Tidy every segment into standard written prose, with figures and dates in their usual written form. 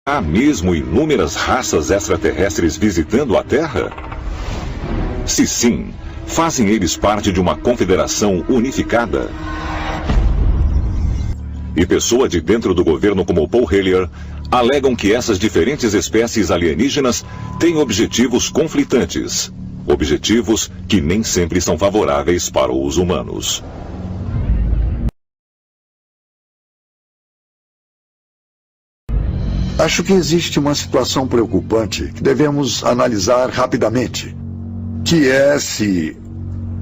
Há mesmo inúmeras raças extraterrestres visitando a Terra? Se sim, fazem eles parte de uma confederação unificada? E pessoas de dentro do governo como Paul Hellyer alegam que essas diferentes espécies alienígenas têm objetivos conflitantes. Objetivos que nem sempre são favoráveis para os humanos. Acho que existe uma situação preocupante que devemos analisar rapidamente, que é se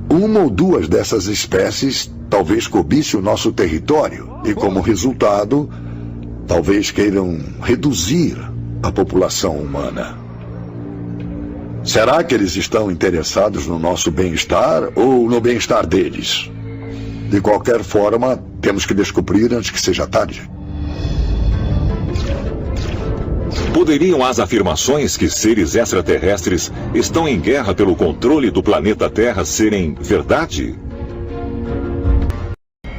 uma ou duas dessas espécies talvez cobice o nosso território e, como resultado, talvez queiram reduzir a população humana. Será que eles estão interessados no nosso bem-estar ou no bem-estar deles? De qualquer forma, temos que descobrir antes que seja tarde. Poderiam as afirmações que seres extraterrestres estão em guerra pelo controle do planeta Terra serem verdade?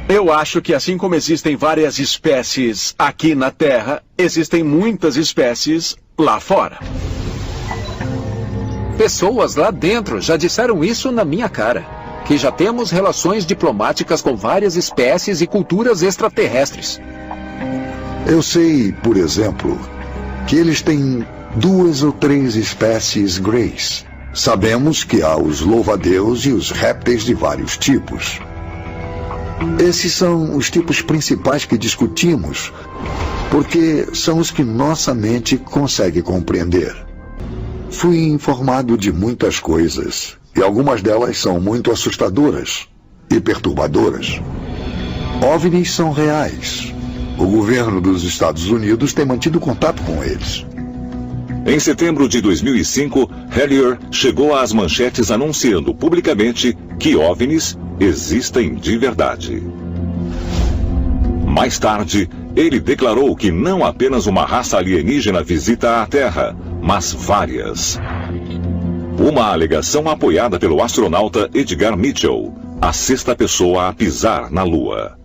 Eu acho que assim como existem várias espécies aqui na Terra, existem muitas espécies lá fora. Pessoas lá dentro já disseram isso na minha cara. Que já temos relações diplomáticas com várias espécies e culturas extraterrestres. Eu sei, por exemplo, que eles têm 2 ou 3 espécies greys. Sabemos que há os louva-a-Deus e os répteis de vários tipos. Esses são os tipos principais que discutimos, porque são os que nossa mente consegue compreender. Fui informado de muitas coisas, e algumas delas são muito assustadoras e perturbadoras. OVNIs são reais. O governo dos Estados Unidos tem mantido contato com eles. Em setembro de 2005, Hellyer chegou às manchetes anunciando publicamente que OVNIs existem de verdade. Mais tarde, ele declarou que não apenas uma raça alienígena visita a Terra, mas várias. Uma alegação apoiada pelo astronauta Edgar Mitchell, a 6ª pessoa a pisar na Lua.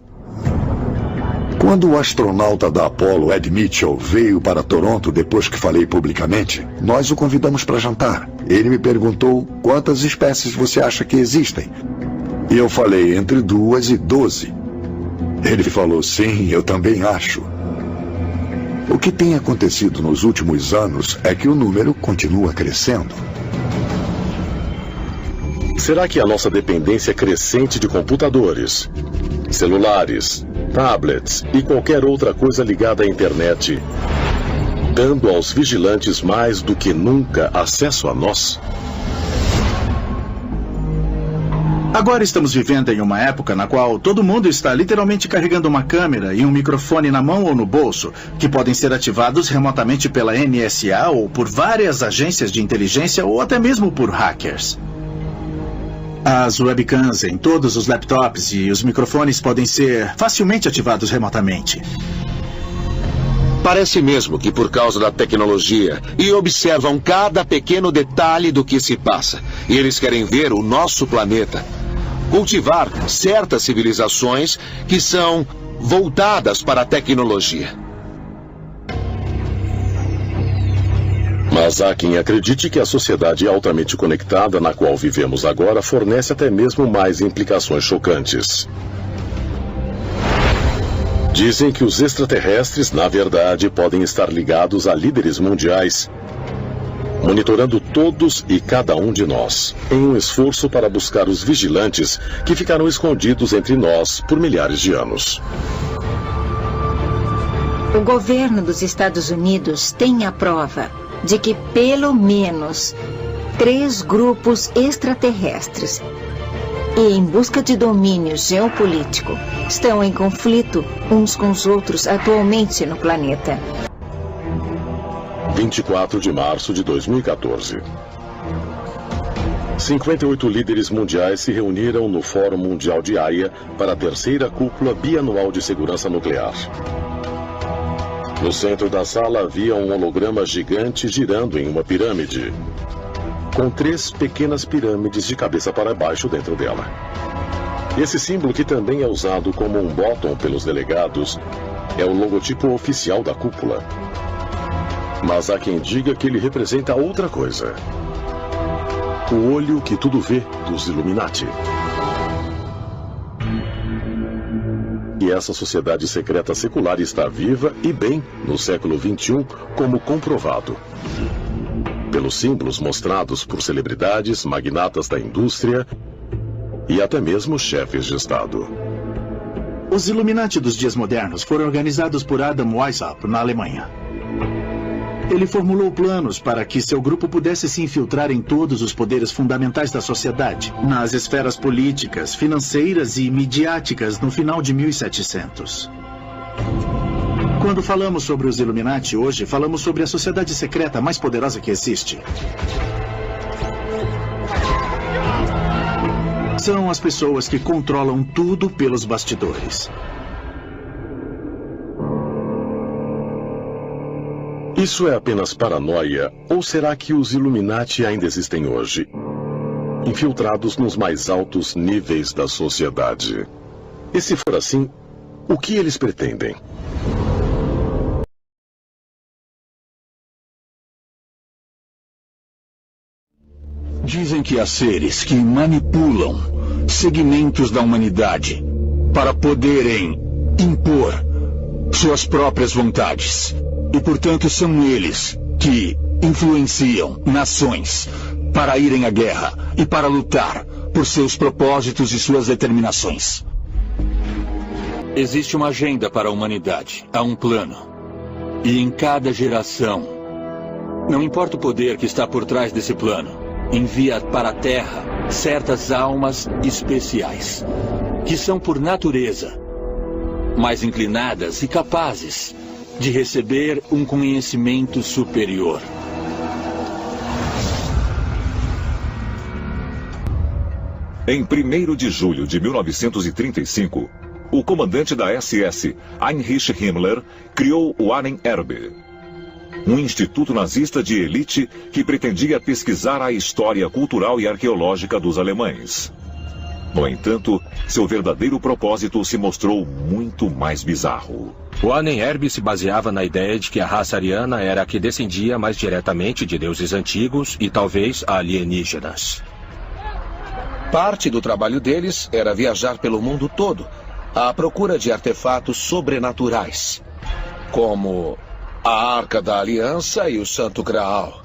Quando o astronauta da Apollo, Ed Mitchell, veio para Toronto depois que falei publicamente, nós o convidamos para jantar. Ele me perguntou quantas espécies você acha que existem. E eu falei entre 2 e 12. Ele falou, sim, eu também acho. O que tem acontecido nos últimos anos é que o número continua crescendo. Será que a nossa dependência crescente de computadores, celulares, tablets e qualquer outra coisa ligada à internet, dando aos vigilantes mais do que nunca acesso a nós? Agora estamos vivendo em uma época na qual todo mundo está literalmente carregando uma câmera e um microfone na mão ou no bolso, que podem ser ativados remotamente pela NSA ou por várias agências de inteligência ou até mesmo por hackers. As webcams em todos os laptops e os microfones podem ser facilmente ativados remotamente. Parece mesmo que por causa da tecnologia e observam cada pequeno detalhe do que se passa. E eles querem ver o nosso planeta. Cultivar certas civilizações que são voltadas para a tecnologia. Mas há quem acredite que a sociedade altamente conectada na qual vivemos agora fornece até mesmo mais implicações chocantes. Dizem que os extraterrestres, na verdade, podem estar ligados a líderes mundiais, monitorando todos e cada um de nós, em um esforço para buscar os vigilantes que ficaram escondidos entre nós por milhares de anos. O governo dos Estados Unidos tem a prova de que pelo menos 3 grupos extraterrestres e em busca de domínio geopolítico estão em conflito uns com os outros atualmente no planeta. 24 de março de 2014. 58 líderes mundiais se reuniram no Fórum Mundial de Haia para a 3ª cúpula bianual de segurança nuclear. No centro da sala havia um holograma gigante girando em uma pirâmide, com 3 pequenas pirâmides de cabeça para baixo dentro dela. Esse símbolo, que também é usado como um bottom pelos delegados, é o logotipo oficial da cúpula. Mas há quem diga que ele representa outra coisa. O olho que tudo vê dos Illuminati. E essa sociedade secreta secular está viva e bem no século XXI, como comprovado pelos símbolos mostrados por celebridades, magnatas da indústria e até mesmo chefes de Estado. Os Illuminati dos dias modernos foram organizados por Adam Weishaupt na Alemanha. Ele formulou planos para que seu grupo pudesse se infiltrar em todos os poderes fundamentais da sociedade, nas esferas políticas, financeiras e midiáticas no final de 1700. Quando falamos sobre os Illuminati hoje, falamos sobre a sociedade secreta mais poderosa que existe. São as pessoas que controlam tudo pelos bastidores. Isso é apenas paranoia, ou será que os Illuminati ainda existem hoje? Infiltrados nos mais altos níveis da sociedade. E se for assim, o que eles pretendem? Dizem que há seres que manipulam segmentos da humanidade para poderem impor suas próprias vontades. E, portanto, são eles que influenciam nações para irem à guerra e para lutar por seus propósitos e suas determinações. Existe uma agenda para a humanidade, há um plano. E em cada geração, não importa o poder que está por trás desse plano, envia para a Terra certas almas especiais, que são por natureza mais inclinadas e capazes de receber um conhecimento superior. Em 1º de julho de 1935, o comandante da SS, Heinrich Himmler, criou o Ahnenerbe, um instituto nazista de elite que pretendia pesquisar a história cultural e arqueológica dos alemães. No entanto, seu verdadeiro propósito se mostrou muito mais bizarro. O Ahnenerbe se baseava na ideia de que a raça ariana era a que descendia mais diretamente de deuses antigos e talvez alienígenas. Parte do trabalho deles era viajar pelo mundo todo, à procura de artefatos sobrenaturais, como a Arca da Aliança e o Santo Graal.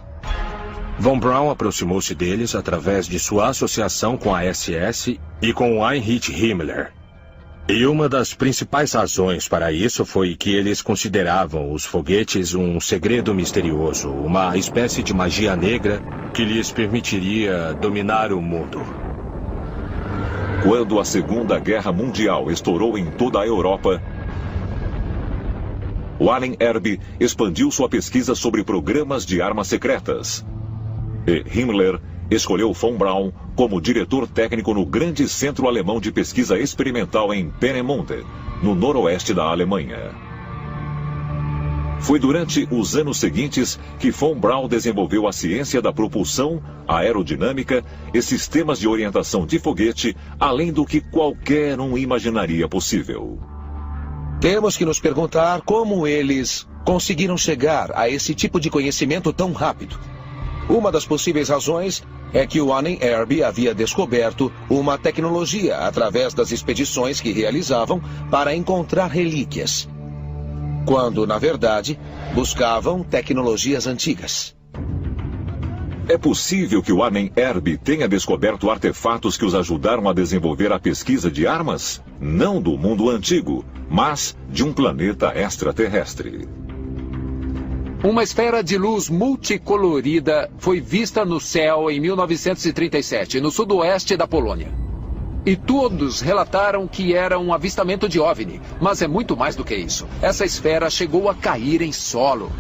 Von Braun aproximou-se deles através de sua associação com a SS e com Heinrich Himmler. E uma das principais razões para isso foi que eles consideravam os foguetes um segredo misterioso, uma espécie de magia negra que lhes permitiria dominar o mundo. Quando a Segunda Guerra Mundial estourou em toda a Europa, o Ahnenerbe expandiu sua pesquisa sobre programas de armas secretas. E Himmler escolheu von Braun como diretor técnico no grande centro alemão de pesquisa experimental em Peenemünde, no noroeste da Alemanha. Foi durante os anos seguintes que von Braun desenvolveu a ciência da propulsão, a aerodinâmica e sistemas de orientação de foguete, além do que qualquer um imaginaria possível. Temos que nos perguntar como eles conseguiram chegar a esse tipo de conhecimento tão rápido. Uma das possíveis razões é que o Ahnenerbe havia descoberto uma tecnologia através das expedições que realizavam para encontrar relíquias, quando, na verdade, buscavam tecnologias antigas. É possível que o Ahnenerbe tenha descoberto artefatos que os ajudaram a desenvolver a pesquisa de armas? Não do mundo antigo, mas de um planeta extraterrestre. Uma esfera de luz multicolorida foi vista no céu em 1937, no sudoeste da Polônia. E todos relataram que era um avistamento de OVNI, mas é muito mais do que isso. Essa esfera chegou a cair em solo.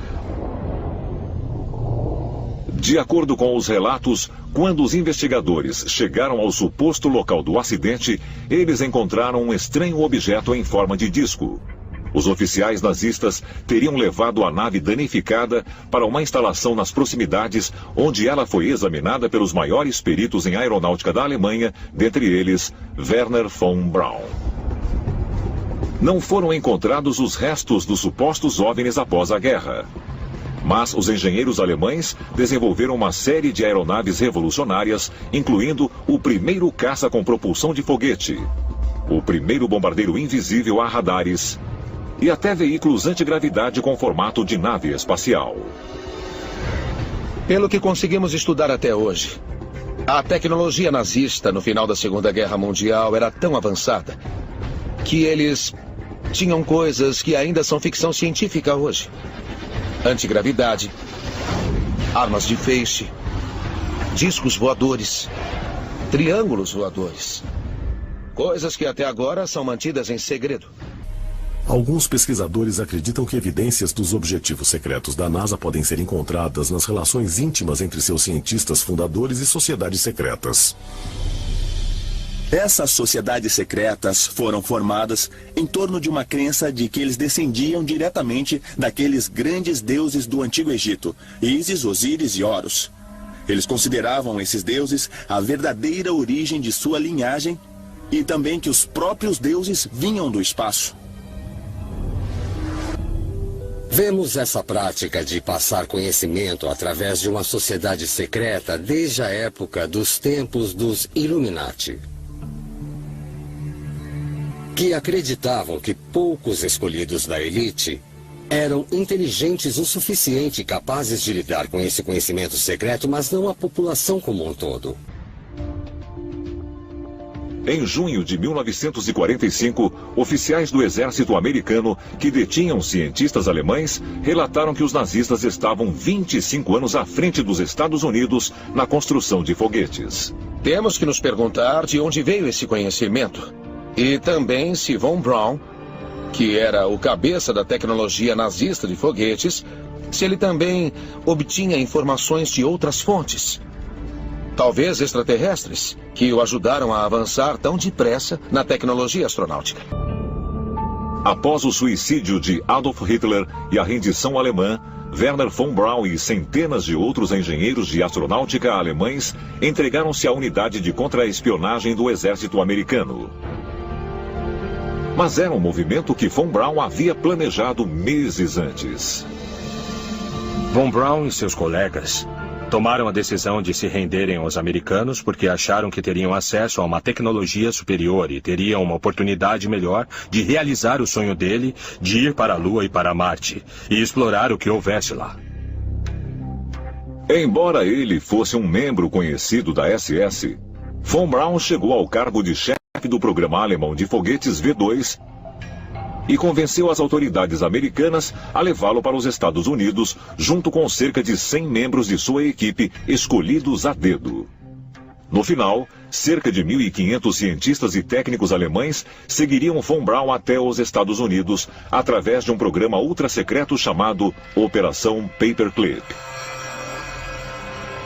De acordo com os relatos, quando os investigadores chegaram ao suposto local do acidente, eles encontraram um estranho objeto em forma de disco. Os oficiais nazistas teriam levado a nave danificada para uma instalação nas proximidades, onde ela foi examinada pelos maiores peritos em aeronáutica da Alemanha, dentre eles Werner von Braun. Não foram encontrados os restos dos supostos OVNIs após a guerra. Mas os engenheiros alemães desenvolveram uma série de aeronaves revolucionárias, incluindo o primeiro caça com propulsão de foguete, o primeiro bombardeiro invisível a radares e até veículos antigravidade com formato de nave espacial. Pelo que conseguimos estudar até hoje, a tecnologia nazista no final da Segunda Guerra Mundial era tão avançada que eles tinham coisas que ainda são ficção científica hoje. Antigravidade, armas de feixe, discos voadores, triângulos voadores. Coisas que até agora são mantidas em segredo. Alguns pesquisadores acreditam que evidências dos objetivos secretos da NASA podem ser encontradas nas relações íntimas entre seus cientistas fundadores e sociedades secretas. Essas sociedades secretas foram formadas em torno de uma crença de que eles descendiam diretamente daqueles grandes deuses do Antigo Egito, Ísis, Osíris e Horus. Eles consideravam esses deuses a verdadeira origem de sua linhagem e também que os próprios deuses vinham do espaço. Vemos essa prática de passar conhecimento através de uma sociedade secreta desde a época dos tempos dos Illuminati, que acreditavam que poucos escolhidos da elite eram inteligentes o suficiente e capazes de lidar com esse conhecimento secreto, mas não a população como um todo. Em junho de 1945, oficiais do exército americano que detinham cientistas alemães relataram que os nazistas estavam 25 anos à frente dos Estados Unidos na construção de foguetes. Temos que nos perguntar de onde veio esse conhecimento. E também se Von Braun, que era o cabeça da tecnologia nazista de foguetes, se ele também obtinha informações de outras fontes. Talvez extraterrestres, que o ajudaram a avançar tão depressa na tecnologia astronáutica. Após o suicídio de Adolf Hitler e a rendição alemã, Wernher von Braun e centenas de outros engenheiros de astronáutica alemães entregaram-se à unidade de contra-espionagem do exército americano. Mas era um movimento que Von Braun havia planejado meses antes. Von Braun e seus colegas tomaram a decisão de se renderem aos americanos porque acharam que teriam acesso a uma tecnologia superior e teriam uma oportunidade melhor de realizar o sonho dele de ir para a Lua e para Marte e explorar o que houvesse lá. Embora ele fosse um membro conhecido da SS, Von Braun chegou ao cargo de chefe do programa alemão de foguetes V2 e convenceu as autoridades americanas a levá-lo para os Estados Unidos, junto com cerca de 100 membros de sua equipe escolhidos a dedo. No final, cerca de 1.500 cientistas e técnicos alemães seguiriam Von Braun até os Estados Unidos através de um programa ultra-secreto chamado Operação Paperclip.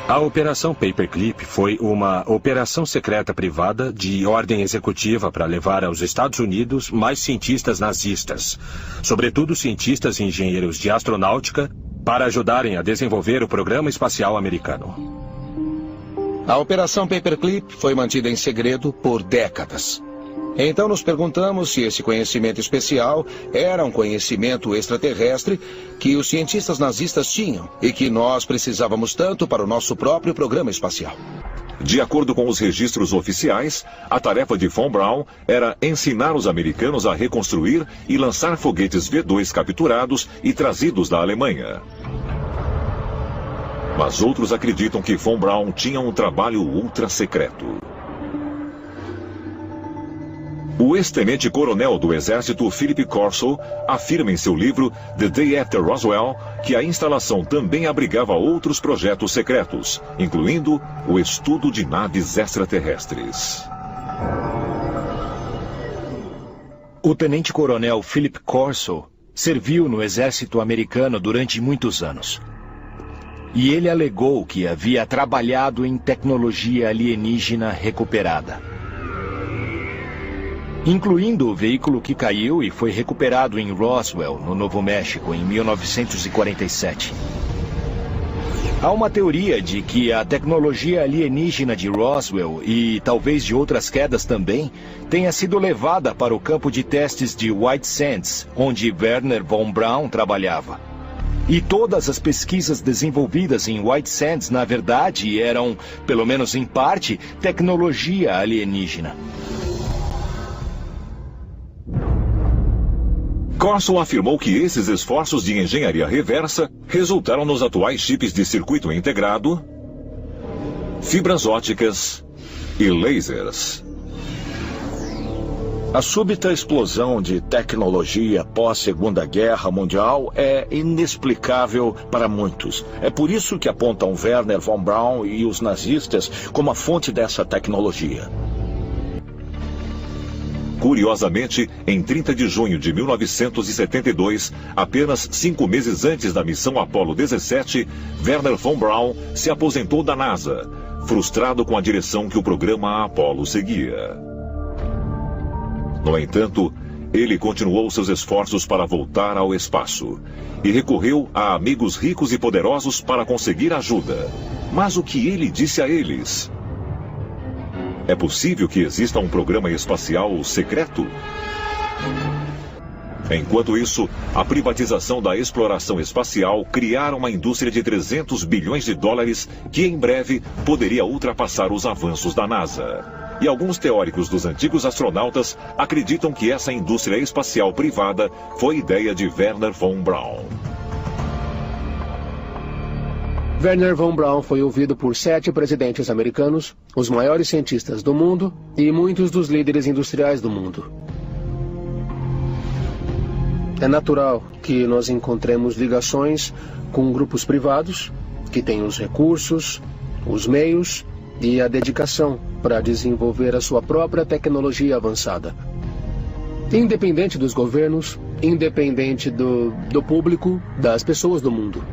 A Operação Paperclip foi uma operação secreta privada de ordem executiva para levar aos Estados Unidos mais cientistas nazistas, sobretudo cientistas e engenheiros de astronáutica, para ajudarem a desenvolver o programa espacial americano. A Operação Paperclip foi mantida em segredo por décadas. Então nos perguntamos se esse conhecimento especial era um conhecimento extraterrestre que os cientistas nazistas tinham e que nós precisávamos tanto para o nosso próprio programa espacial. De acordo com os registros oficiais, a tarefa de Von Braun era ensinar os americanos a reconstruir e lançar foguetes V2 capturados e trazidos da Alemanha. Mas outros acreditam que Von Braun tinha um trabalho ultra-secreto. O ex-tenente-coronel do exército Philip Corso afirma em seu livro The Day After Roswell que a instalação também abrigava outros projetos secretos, incluindo o estudo de naves extraterrestres. O tenente-coronel Philip Corso serviu no exército americano durante muitos anos. E ele alegou que havia trabalhado em tecnologia alienígena recuperada, incluindo o veículo que caiu e foi recuperado em Roswell, no Novo México, em 1947. Há uma teoria de que a tecnologia alienígena de Roswell, e talvez de outras quedas também, tenha sido levada para o campo de testes de White Sands, onde Wernher von Braun trabalhava. E todas as pesquisas desenvolvidas em White Sands, na verdade, eram, pelo menos em parte, tecnologia alienígena. Corson afirmou que esses esforços de engenharia reversa resultaram nos atuais chips de circuito integrado, fibras ópticas e lasers. A súbita explosão de tecnologia pós-Segunda Guerra Mundial é inexplicável para muitos. É por isso que apontam Wernher von Braun e os nazistas como a fonte dessa tecnologia. Curiosamente, em 30 de junho de 1972, apenas 5 meses antes da missão Apollo 17, Wernher von Braun se aposentou da NASA, frustrado com a direção que o programa Apollo seguia. No entanto, ele continuou seus esforços para voltar ao espaço e recorreu a amigos ricos e poderosos para conseguir ajuda. Mas o que ele disse a eles? É possível que exista um programa espacial secreto? Enquanto isso, a privatização da exploração espacial criara uma indústria de 300 bilhões de dólares que em breve poderia ultrapassar os avanços da NASA. E alguns teóricos dos antigos astronautas acreditam que essa indústria espacial privada foi ideia de Wernher von Braun. Wernher von Braun foi ouvido por 7 presidentes americanos, os maiores cientistas do mundo e muitos dos líderes industriais do mundo. É natural que nós encontremos ligações com grupos privados que têm os recursos, os meios e a dedicação para desenvolver a sua própria tecnologia avançada. Independente dos governos, independente do público, das pessoas do mundo.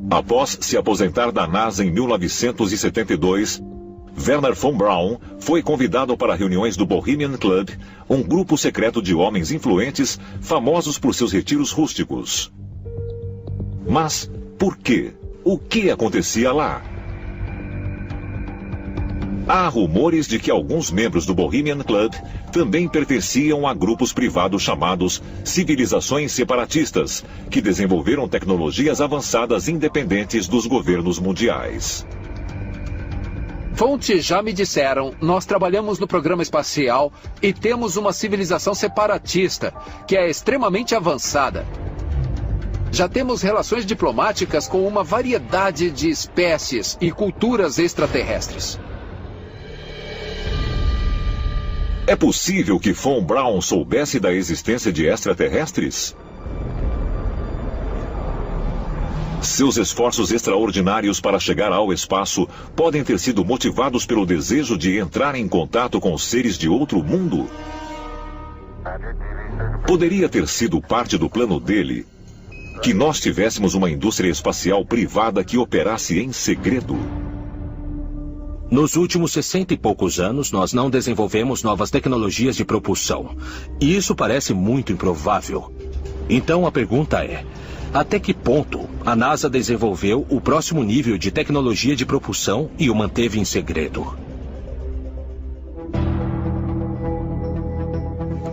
Após se aposentar da NASA em 1972, Wernher von Braun foi convidado para reuniões do Bohemian Club, um grupo secreto de homens influentes famosos por seus retiros rústicos. Mas por quê? O que acontecia lá? Há rumores de que alguns membros do Bohemian Club também pertenciam a grupos privados chamados civilizações separatistas, que desenvolveram tecnologias avançadas independentes dos governos mundiais. Fontes já me disseram, nós trabalhamos no programa espacial e temos uma civilização separatista, que é extremamente avançada. Já temos relações diplomáticas com uma variedade de espécies e culturas extraterrestres. É possível que von Braun soubesse da existência de extraterrestres? Seus esforços extraordinários para chegar ao espaço podem ter sido motivados pelo desejo de entrar em contato com seres de outro mundo? Poderia ter sido parte do plano dele que nós tivéssemos uma indústria espacial privada que operasse em segredo? Nos últimos 60 e poucos anos, nós não desenvolvemos novas tecnologias de propulsão. E isso parece muito improvável. Então a pergunta é, até que ponto a NASA desenvolveu o próximo nível de tecnologia de propulsão e o manteve em segredo?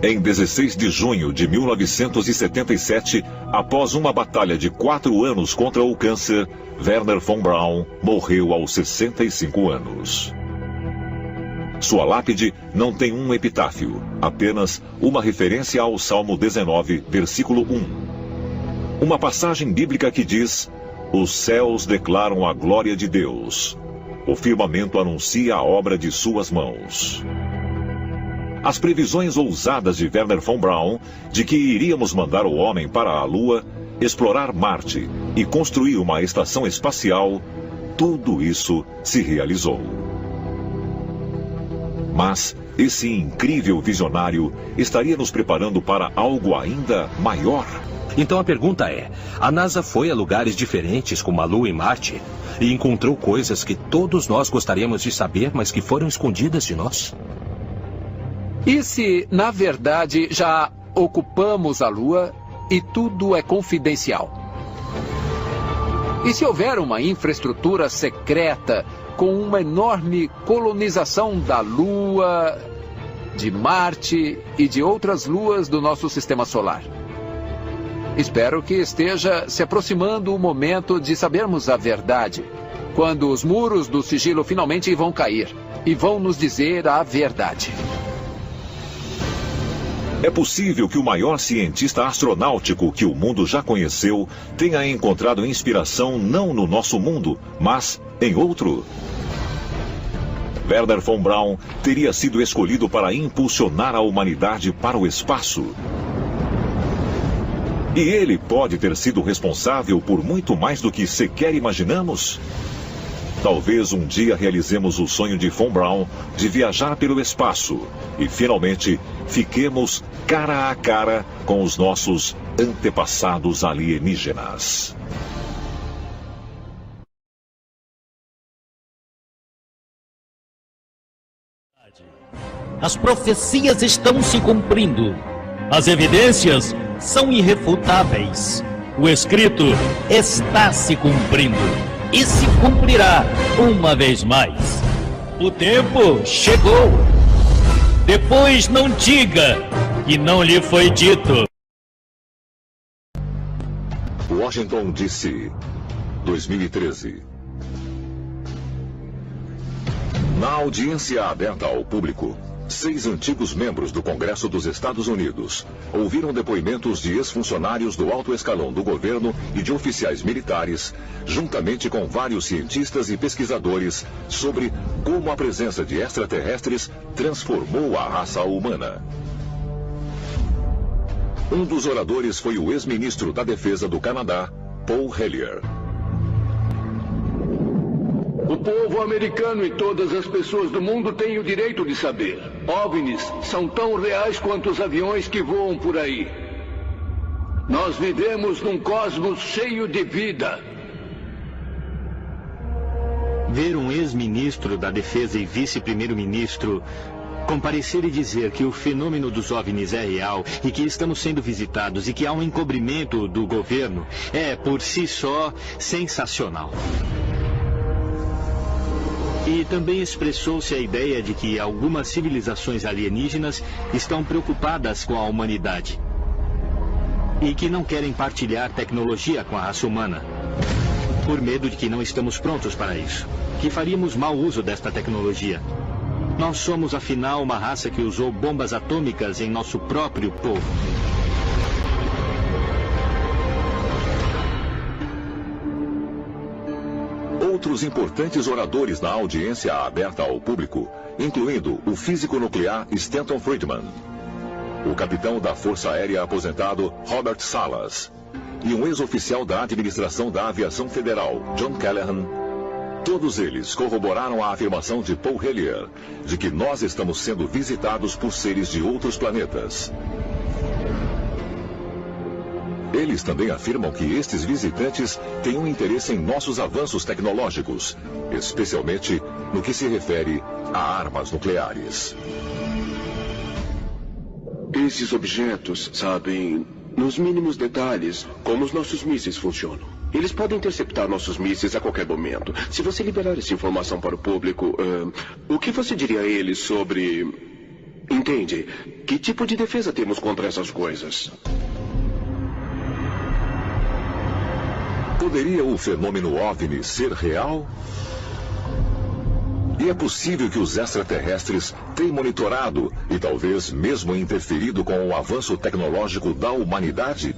Em 16 de junho de 1977, após uma batalha de 4 anos contra o câncer, Wernher von Braun morreu aos 65 anos. Sua lápide não tem um epitáfio, apenas uma referência ao Salmo 19, versículo 1. Uma passagem bíblica que diz: "Os céus declaram a glória de Deus. O firmamento anuncia a obra de suas mãos." As previsões ousadas de Wernher von Braun de que iríamos mandar o homem para a Lua, explorar Marte e construir uma estação espacial, tudo isso se realizou. Mas esse incrível visionário estaria nos preparando para algo ainda maior? Então a pergunta é, a NASA foi a lugares diferentes como a Lua e Marte e encontrou coisas que todos nós gostaríamos de saber, mas que foram escondidas de nós? E se, na verdade, já ocupamos a Lua e tudo é confidencial? E se houver uma infraestrutura secreta com uma enorme colonização da Lua, de Marte e de outras luas do nosso sistema solar? Espero que esteja se aproximando o momento de sabermos a verdade. Quando os muros do sigilo finalmente vão cair e vão nos dizer a verdade. É possível que o maior cientista astronáutico que o mundo já conheceu tenha encontrado inspiração não no nosso mundo, mas em outro. Wernher von Braun teria sido escolhido para impulsionar a humanidade para o espaço. E ele pode ter sido responsável por muito mais do que sequer imaginamos. Talvez um dia realizemos o sonho de von Braun de viajar pelo espaço e, finalmente, fiquemos cara a cara com os nossos antepassados alienígenas. As profecias estão se cumprindo. As evidências são irrefutáveis. O escrito está se cumprindo. E se cumprirá uma vez mais. O tempo chegou. Depois não diga que não lhe foi dito. Washington, D.C., 2013. Na audiência aberta ao público, 6 antigos membros do Congresso dos Estados Unidos ouviram depoimentos de ex-funcionários do alto escalão do governo e de oficiais militares, juntamente com vários cientistas e pesquisadores, sobre como a presença de extraterrestres transformou a raça humana. Um dos oradores foi o ex-ministro da Defesa do Canadá, Paul Hellyer. O povo americano e todas as pessoas do mundo têm o direito de saber. OVNIs são tão reais quanto os aviões que voam por aí. Nós vivemos num cosmos cheio de vida. Ver um ex-ministro da Defesa e vice-primeiro-ministro comparecer e dizer que o fenômeno dos OVNIs é real e que estamos sendo visitados e que há um encobrimento do governo é, por si só, sensacional. E também expressou-se a ideia de que algumas civilizações alienígenas estão preocupadas com a humanidade e que não querem partilhar tecnologia com a raça humana, por medo de que não estamos prontos para isso, que faríamos mau uso desta tecnologia. Nós somos, afinal, uma raça que usou bombas atômicas em nosso próprio povo. Outros importantes oradores na audiência aberta ao público, incluindo o físico nuclear Stanton Friedman, o capitão da Força Aérea aposentado Robert Salas e um ex-oficial da Administração da Aviação Federal, John Callahan. Todos eles corroboraram a afirmação de Paul Hellyer de que nós estamos sendo visitados por seres de outros planetas. Eles também afirmam que estes visitantes têm um interesse em nossos avanços tecnológicos, especialmente no que se refere a armas nucleares. Esses objetos sabem, nos mínimos detalhes, como os nossos mísseis funcionam. Eles podem interceptar nossos mísseis a qualquer momento. Se você liberar essa informação para o público, o que você diria a eles sobre... Entende? Que tipo de defesa temos contra essas coisas? Poderia o fenômeno OVNI ser real? E é possível que os extraterrestres tenham monitorado e talvez mesmo interferido com o avanço tecnológico da humanidade?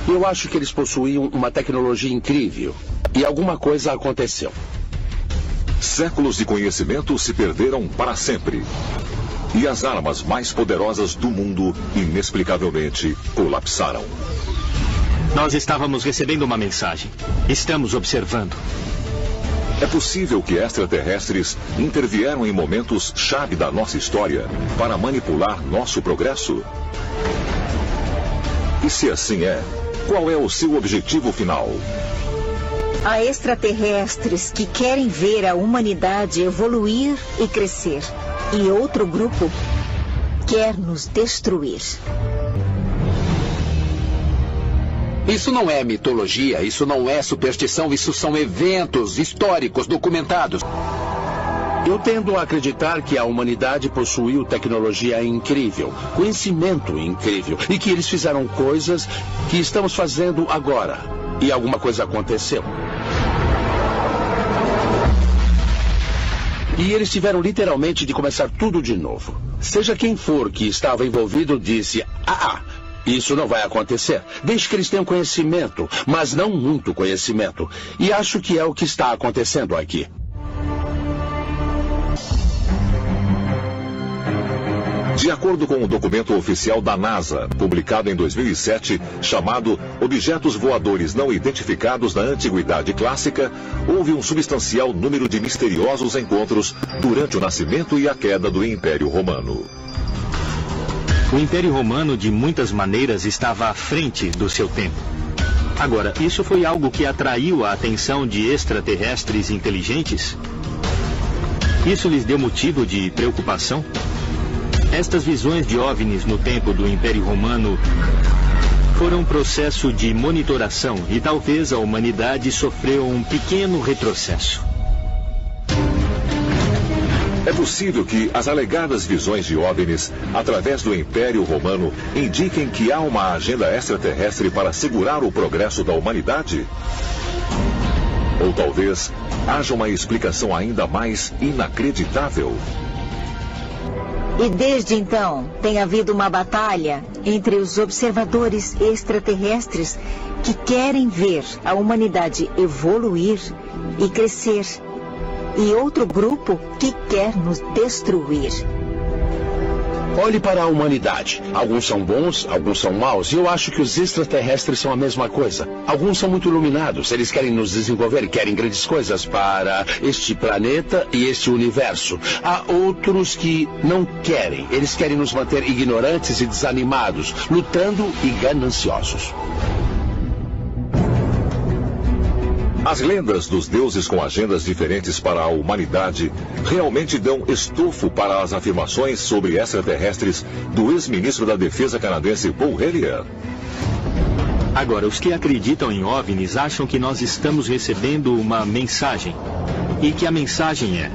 Eu acho que eles possuíam uma tecnologia incrível e alguma coisa aconteceu. Séculos de conhecimento se perderam para sempre. E as armas mais poderosas do mundo, inexplicavelmente, colapsaram. Nós estávamos recebendo uma mensagem. Estamos observando. É possível que extraterrestres intervieram em momentos-chave da nossa história para manipular nosso progresso? E se assim é, qual é o seu objetivo final? Há extraterrestres que querem ver a humanidade evoluir e crescer. E outro grupo quer nos destruir. Isso não é mitologia, isso não é superstição, isso são eventos históricos documentados. Eu tendo a acreditar que a humanidade possuiu tecnologia incrível, conhecimento incrível, e que eles fizeram coisas que estamos fazendo agora. E alguma coisa aconteceu. E eles tiveram literalmente de começar tudo de novo. Seja quem for que estava envolvido disse, isso não vai acontecer. Deixe que eles tenham conhecimento, mas não muito conhecimento. E acho que é o que está acontecendo aqui. De acordo com um documento oficial da NASA, publicado em 2007, chamado Objetos Voadores Não Identificados da Antiguidade Clássica, houve um substancial número de misteriosos encontros durante o nascimento e a queda do Império Romano. O Império Romano, de muitas maneiras, estava à frente do seu tempo. Agora, isso foi algo que atraiu a atenção de extraterrestres inteligentes? Isso lhes deu motivo de preocupação? Estas visões de OVNIs no tempo do Império Romano foram um processo de monitoração e talvez a humanidade sofreu um pequeno retrocesso. É possível que as alegadas visões de OVNIs, através do Império Romano, indiquem que há uma agenda extraterrestre para segurar o progresso da humanidade? Ou talvez haja uma explicação ainda mais inacreditável? E desde então, tem havido uma batalha entre os observadores extraterrestres que querem ver a humanidade evoluir e crescer, e outro grupo que quer nos destruir. Olhe para a humanidade. Alguns são bons, alguns são maus, e eu acho que os extraterrestres são a mesma coisa. Alguns são muito iluminados, eles querem nos desenvolver, querem grandes coisas para este planeta e este universo. Há outros que não querem, eles querem nos manter ignorantes e desanimados, lutando e gananciosos. As lendas dos deuses com agendas diferentes para a humanidade realmente dão estofo para as afirmações sobre extraterrestres do ex-ministro da Defesa canadense Paul Hellyer. Agora, os que acreditam em OVNIs acham que nós estamos recebendo uma mensagem. E que a mensagem é: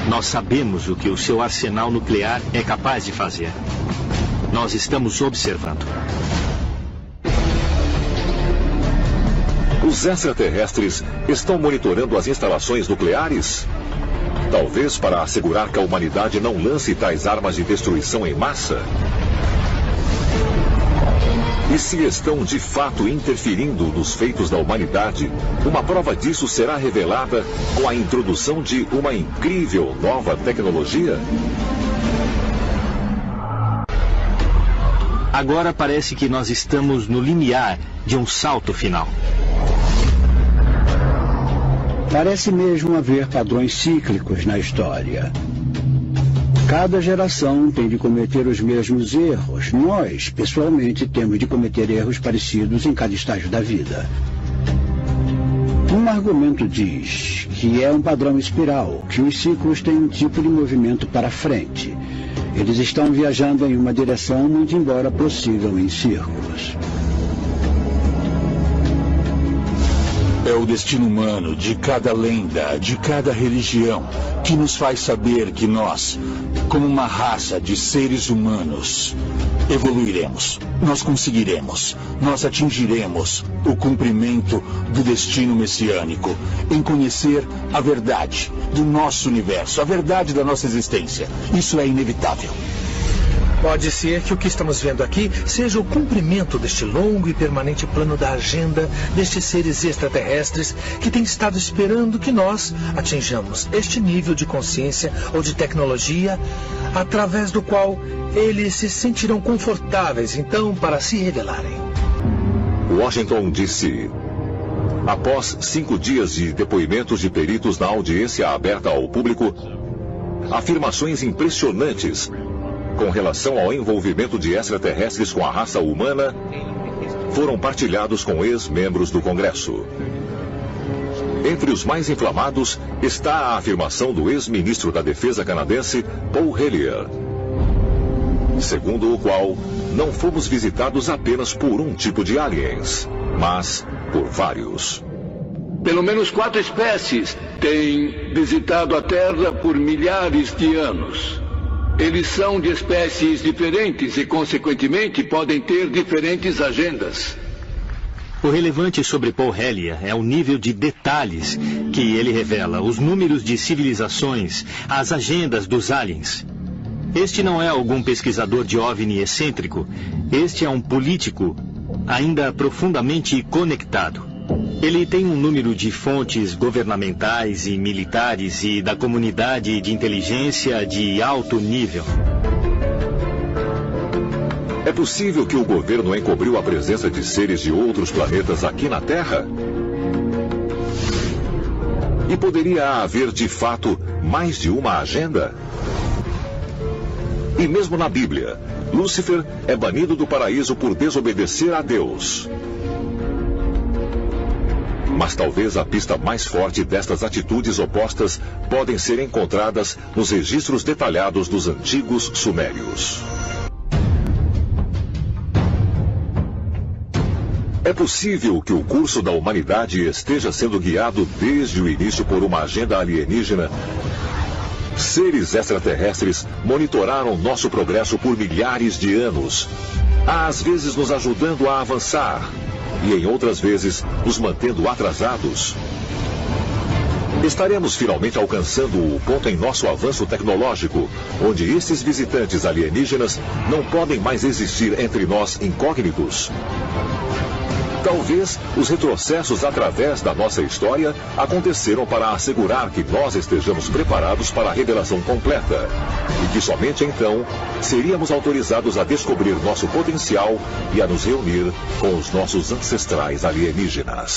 nós sabemos o que o seu arsenal nuclear é capaz de fazer. Nós estamos observando. Os extraterrestres estão monitorando as instalações nucleares? Talvez para assegurar que a humanidade não lance tais armas de destruição em massa? E se estão de fato interferindo nos feitos da humanidade, uma prova disso será revelada com a introdução de uma incrível nova tecnologia? Agora parece que nós estamos no limiar de um salto final. Parece mesmo haver padrões cíclicos na história. Cada geração tem de cometer os mesmos erros. Nós, pessoalmente, temos de cometer erros parecidos em cada estágio da vida. Um argumento diz que é um padrão espiral, que os ciclos têm um tipo de movimento para frente. Eles estão viajando em uma direção, muito embora possível em círculos. É o destino humano de cada lenda, de cada religião, que nos faz saber que nós, como uma raça de seres humanos, evoluiremos. Nós conseguiremos, nós atingiremos o cumprimento do destino messiânico em conhecer a verdade do nosso universo, a verdade da nossa existência. Isso é inevitável. Pode ser que o que estamos vendo aqui seja o cumprimento deste longo e permanente plano da agenda destes seres extraterrestres que têm estado esperando que nós atinjamos este nível de consciência ou de tecnologia através do qual eles se sentirão confortáveis, então, para se revelarem. Washington disse: após 5 dias de depoimentos de peritos na audiência aberta ao público, afirmações impressionantes com relação ao envolvimento de extraterrestres com a raça humana foram partilhados com ex-membros do Congresso. Entre os mais inflamados está a afirmação do ex-ministro da Defesa canadense, Paul Hellyer, segundo o qual não fomos visitados apenas por um tipo de aliens, mas por vários. Pelo menos 4 espécies têm visitado a Terra por milhares de anos. Eles são de espécies diferentes e, consequentemente, podem ter diferentes agendas. O relevante sobre Paul Hellier é o nível de detalhes que ele revela, os números de civilizações, as agendas dos aliens. Este não é algum pesquisador de OVNI excêntrico. Este é um político ainda profundamente conectado. Ele tem um número de fontes governamentais e militares e da comunidade de inteligência de alto nível. É possível que o governo encobriu a presença de seres de outros planetas aqui na Terra? E poderia haver, de fato, mais de uma agenda? E mesmo na Bíblia, Lúcifer é banido do paraíso por desobedecer a Deus. Mas talvez a pista mais forte destas atitudes opostas podem ser encontradas nos registros detalhados dos antigos sumérios. É possível que o curso da humanidade esteja sendo guiado desde o início por uma agenda alienígena. Seres extraterrestres monitoraram nosso progresso por milhares de anos, às vezes nos ajudando a avançar, e em outras vezes nos mantendo atrasados. Estaremos finalmente alcançando o ponto em nosso avanço tecnológico, onde esses visitantes alienígenas não podem mais existir entre nós incógnitos. Talvez os retrocessos através da nossa história aconteceram para assegurar que nós estejamos preparados para a revelação completa, e que somente então seríamos autorizados a descobrir nosso potencial e a nos reunir com os nossos ancestrais alienígenas.